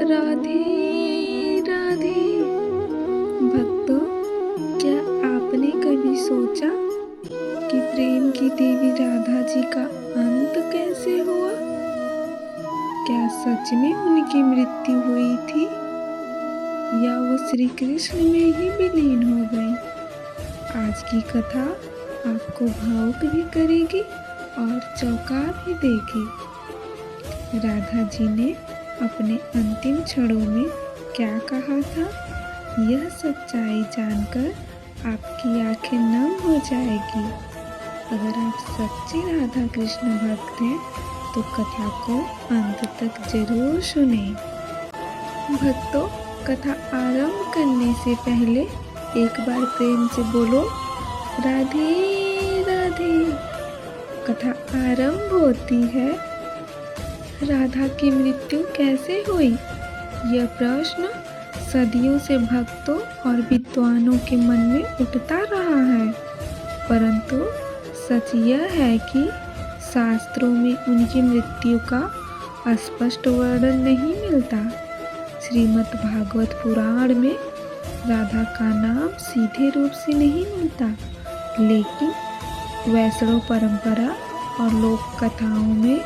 राधे राधे। भक्तों, क्या आपने कभी सोचा कि प्रेम की देवी राधा जी का अंत कैसे हुआ? क्या सच में उनकी मृत्यु हुई थी या वो श्री कृष्ण में ही विलीन हो गई? आज की कथा आपको भावुक भी करेगी और चौंका भी देगी। राधा जी ने अपने अंतिम क्षणों में क्या कहा था, यह सच्चाई जानकर आपकी आंखें नम हो जाएगी। अगर आप सच्चे राधा कृष्ण भक्त हैं तो कथा को अंत तक जरूर सुनें। भक्तों, कथा आरंभ करने से पहले एक बार प्रेम से बोलो राधे राधे। कथा आरंभ होती है, राधा की मृत्यु कैसे हुई? यह प्रश्न सदियों से भक्तों और विद्वानों के मन में उठता रहा है, परंतु सच यह है कि शास्त्रों में उनकी मृत्यु का स्पष्ट वर्णन नहीं मिलता। श्रीमद् भागवत पुराण में राधा का नाम सीधे रूप से नहीं मिलता, लेकिन वैष्णव परंपरा और लोक कथाओं में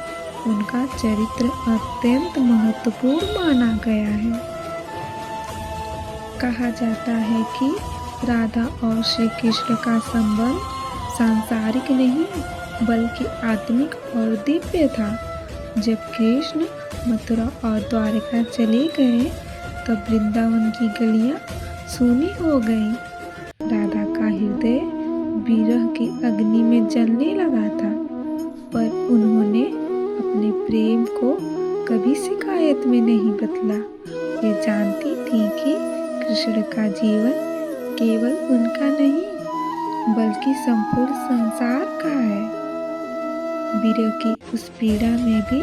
उनका चरित्र अत्यंत महत्वपूर्ण माना गया है। कहा जाता है कि राधा और श्री कृष्ण का संबंध सांसारिक नहीं बल्कि आत्मिक और दिव्य था। जब कृष्ण मथुरा और द्वारका चले गए तब वृंदावन की गलियां सूनी हो गईं। राधा का हृदय विरह की अग्नि में जलने लगा था, पर उन्होंने अपने प्रेम को कभी शिकायत में नहीं बदला। वे जानती थी कि कृष्ण का जीवन केवल उनका नहीं बल्कि संपूर्ण संसार का है। विरह की उस पीड़ा में भी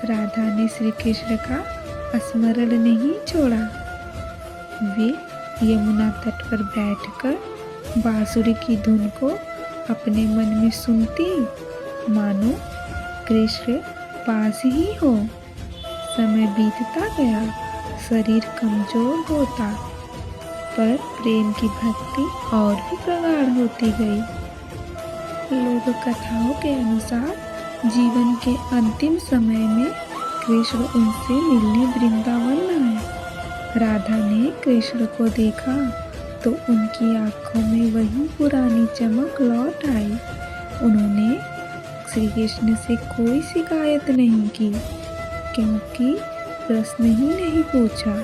राधा ने श्री कृष्ण का स्मरण नहीं छोड़ा। वे यमुना तट पर बैठकर बांसुरी की धुन को अपने मन में सुनती, मानो कृष्ण पास ही हो। समय बीतता गया, शरीर कमजोर होता, पर प्रेम की भक्ति और भी प्रगाढ़ होती गई। लोक कथाओं के अनुसार जीवन के अंतिम समय में कृष्ण उनसे मिलने वृंदावन आए। राधा ने कृष्ण को देखा तो उनकी आंखों में वही पुरानी चमक लौट आई। उन्होंने श्री कृष्ण से कोई शिकायत नहीं की, क्योंकि प्रश्न ही नहीं पूछा,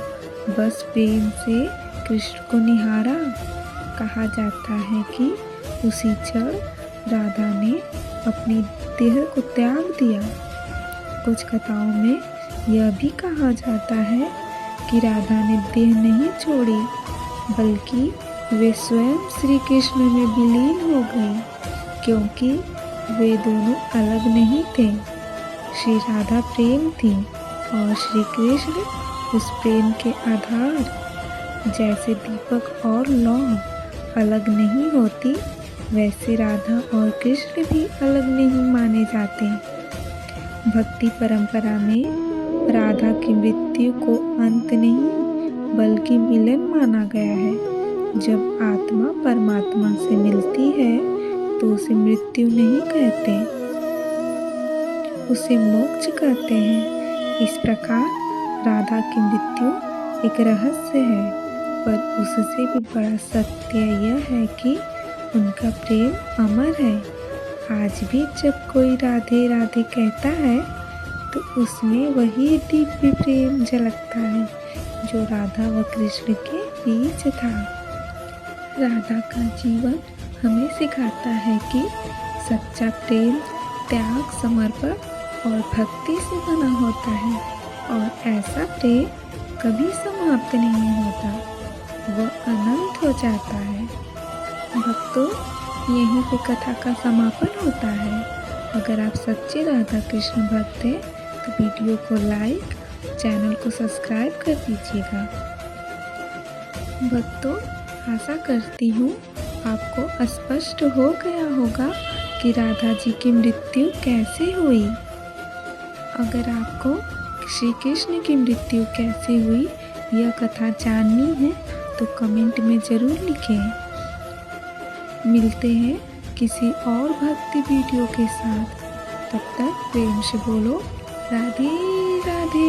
बस प्रेम से कृष्ण को निहारा। कहा जाता है कि उसी क्षण राधा ने अपनी देह को त्याग दिया। कुछ कथाओं में यह भी कहा जाता है कि राधा ने देह नहीं छोड़ी, बल्कि वे स्वयं श्री कृष्ण में विलीन हो गई, क्योंकि वे दोनों अलग नहीं थे। श्री राधा प्रेम थी और श्री कृष्ण उस प्रेम के आधार। जैसे दीपक और लौ अलग नहीं होती, वैसे राधा और कृष्ण भी अलग नहीं माने जाते। भक्ति परंपरा में राधा की मृत्यु को अंत नहीं बल्कि मिलन माना गया है। जब आत्मा परमात्मा से मिलती है तो उसे मृत्यु नहीं कहते, उसे मोक्ष कहते हैं। इस प्रकार राधा की मृत्यु एक रहस्य है, पर उससे भी बड़ा सत्य यह है कि उनका प्रेम अमर है। आज भी जब कोई राधे राधे कहता है तो उसमें वही दिव्य प्रेम झलकता है जो राधा व कृष्ण के बीच था। राधा का जीवन हमें सिखाता है कि सच्चा प्रेम त्याग, समर्पण और भक्ति से बना होता है, और ऐसा प्रेम कभी समाप्त नहीं होता, वह अनंत हो जाता है। भक्तों, यहीं पे कथा का समापन होता है। अगर आप सच्चे राधा कृष्ण भक्त हैं तो वीडियो को लाइक, चैनल को सब्सक्राइब कर दीजिएगा। भक्तों, आशा करती हूँ आपको स्पष्ट हो गया होगा कि राधा जी की मृत्यु कैसे हुई। अगर आपको श्री कृष्ण की मृत्यु कैसे हुई, यह कथा जाननी है तो कमेंट में ज़रूर लिखें। मिलते हैं किसी और भक्ति वीडियो के साथ। तब तक प्रेम से बोलो राधे राधे।